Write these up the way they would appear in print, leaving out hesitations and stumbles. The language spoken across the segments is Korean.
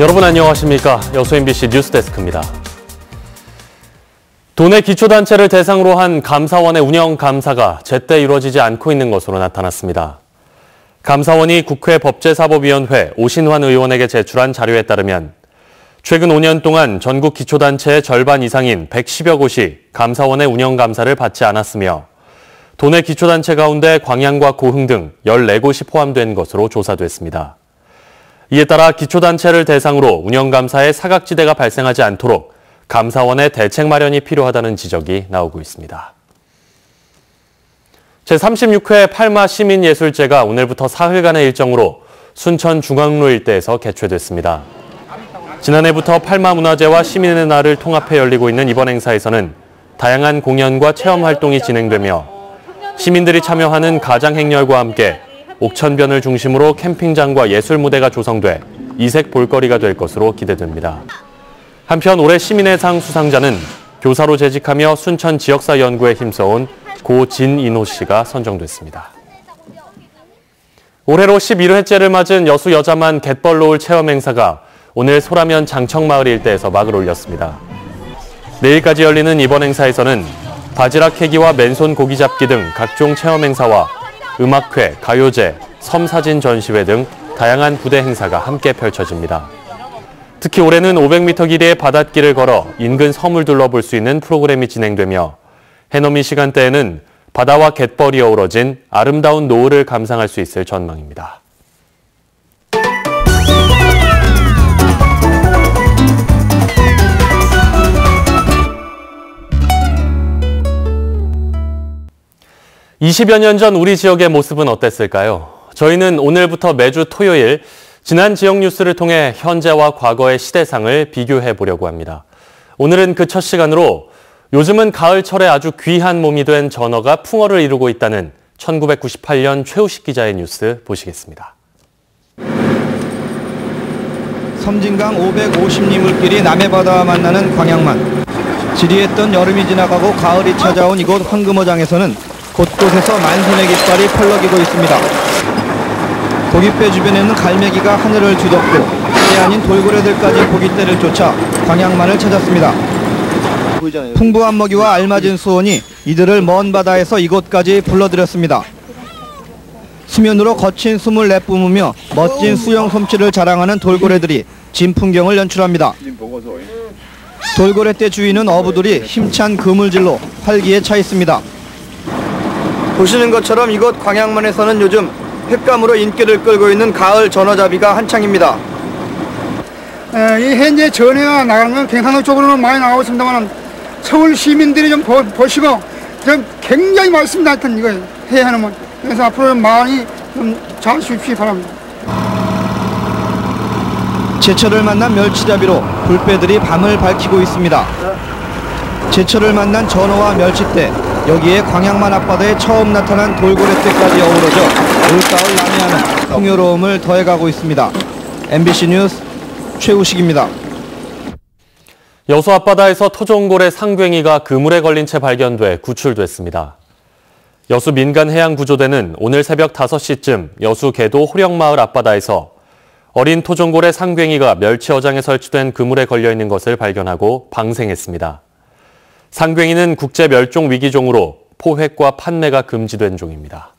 여러분 안녕하십니까? 여수 MBC 뉴스데스크입니다. 도내 기초단체를 대상으로 한 감사원의 운영 감사가 제때 이루어지지 않고 있는 것으로 나타났습니다. 감사원이 국회 법제사법위원회 오신환 의원에게 제출한 자료에 따르면 최근 5년 동안 전국 기초단체의 절반 이상인 110여 곳이 감사원의 운영 감사를 받지 않았으며 도내 기초단체 가운데 광양과 고흥 등 14곳이 포함된 것으로 조사됐습니다. 이에 따라 기초단체를 대상으로 운영감사에 사각지대가 발생하지 않도록 감사원의 대책 마련이 필요하다는 지적이 나오고 있습니다. 제36회 팔마 시민예술제가 오늘부터 사흘간의 일정으로 순천중앙로 일대에서 개최됐습니다. 지난해부터 팔마문화제와 시민의 날을 통합해 열리고 있는 이번 행사에서는 다양한 공연과 체험 활동이 진행되며 시민들이 참여하는 가장 행렬과 함께 옥천변을 중심으로 캠핑장과 예술 무대가 조성돼 이색 볼거리가 될 것으로 기대됩니다. 한편 올해 시민의 상 수상자는 교사로 재직하며 순천 지역사 연구에 힘써온 고진인호 씨가 선정됐습니다. 올해로 11회째를 맞은 여수 여자만 갯벌 노을 체험 행사가 오늘 소라면 장청마을 일대에서 막을 올렸습니다. 내일까지 열리는 이번 행사에서는 바지락 캐기와 맨손 고기 잡기 등 각종 체험 행사와 음악회, 가요제, 섬사진 전시회 등 다양한 부대 행사가 함께 펼쳐집니다. 특히 올해는 500m 길이의 바닷길을 걸어 인근 섬을 둘러볼 수 있는 프로그램이 진행되며 해넘이 시간대에는 바다와 갯벌이 어우러진 아름다운 노을을 감상할 수 있을 전망입니다. (20여 년) 전 우리 지역의 모습은 어땠을까요? 저희는 오늘부터 매주 토요일 지난 지역 뉴스를 통해 현재와 과거의 시대상을 비교해 보려고 합니다. 오늘은 그 첫 시간으로 요즘은 가을철에 아주 귀한 몸이 된 전어가 풍어를 이루고 있다는 1998년 최우식 기자의 뉴스 보시겠습니다. 섬진강 550리 물길이 남해바다와 만나는 광양만. 지리했던 여름이 지나가고 가을이 찾아온 이곳 황금어장에서는 곳곳에서 만선의 깃발이 펄럭이고 있습니다. 고깃배 주변에는 갈매기가 하늘을 뒤덮고 때 아닌 돌고래들까지 고깃대를 쫓아 광양만을 찾았습니다. 풍부한 먹이와 알맞은 수온이 이들을 먼 바다에서 이곳까지 불러들였습니다. 수면으로 거친 숨을 내뿜으며 멋진 수영 솜씨를 자랑하는 돌고래들이 진풍경을 연출합니다. 돌고래떼 주위는 어부들이 힘찬 그물질로 활기에 차 있습니다. 보시는 것처럼 이곳 광양만에서는 요즘 횟감으로 인기를 끌고 있는 가을 전어잡이가 한창입니다. 현재 전해가 나가는 건 경상도 쪽으로는 많이 나오고 있습니다만 서울 시민들이 좀 보시고 좀 굉장히 많습니다. 하여튼 이거 해야 하는 그래서 앞으로 많이 좀 잘 주십시오 바랍니다. 제철을 만난 멸치잡이로 불배들이 밤을 밝히고 있습니다. 제철을 만난 전어와 멸치떼, 여기에 광양만 앞바다에 처음 나타난 돌고래떼까지 어우러져 올가을 난해하는 풍요로움을 더해가고 있습니다. MBC 뉴스 최우식입니다. 여수 앞바다에서 토종고래 상괭이가 그물에 걸린 채 발견돼 구출됐습니다. 여수 민간해양구조대는 오늘 새벽 5시쯤 여수 계도 호령마을 앞바다에서 어린 토종고래 상괭이가 멸치어장에 설치된 그물에 걸려있는 것을 발견하고 방생했습니다. 상괭이는 국제멸종위기종으로 포획과 판매가 금지된 종입니다.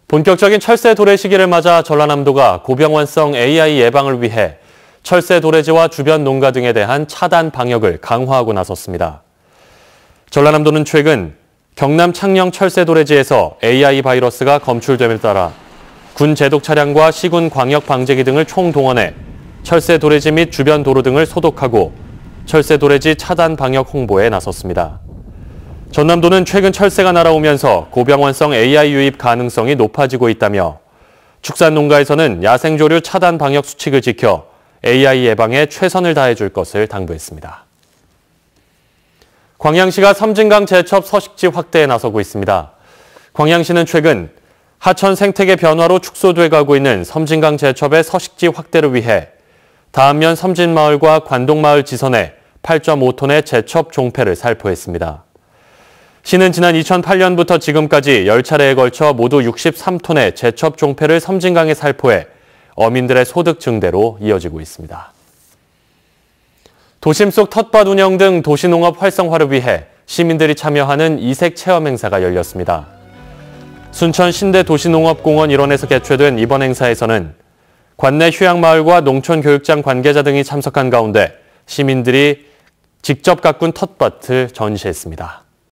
본격적인 철새 도래 시기를 맞아 전라남도가 고병환성 AI 예방을 위해 철새 도래지와 주변 농가 등에 대한 차단 방역을 강화하고 나섰습니다. 전라남도는 최근 경남 창녕 철새 도래지에서 AI 바이러스가 검출됨에 따라 군 제독 차량과 시군 광역 방제기 등을 총동원해 철새 도래지 및 주변 도로 등을 소독하고 철새 도래지 차단 방역 홍보에 나섰습니다. 전남도는 최근 철새가 날아오면서 고병환성 AI 유입 가능성이 높아지고 있다며 축산 농가에서는 야생조류 차단 방역 수칙을 지켜 AI 예방에 최선을 다해줄 것을 당부했습니다. 광양시가 섬진강 제첩 서식지 확대에 나서고 있습니다. 광양시는 최근 하천 생태계 변화로 축소돼 가고 있는 섬진강 제첩의 서식지 확대를 위해 다음면 섬진마을과 관동마을 지선에 8.5톤의 제첩 종패를 살포했습니다. 시는 지난 2008년부터 지금까지 10차례에 걸쳐 모두 63톤의 제첩 종패를 섬진강에 살포해 어민들의 소득 증대로 이어지고 있습니다. 도심 속 텃밭 운영 등 도시농업 활성화를 위해 시민들이 참여하는 이색 체험 행사가 열렸습니다. 순천 신대 도시농업공원 일원에서 개최된 이번 행사에서는 관내 휴양마을과 농촌교육장 관계자 등이 참석한 가운데 시민들이 직접 가꾼 텃밭을 전시했습니다.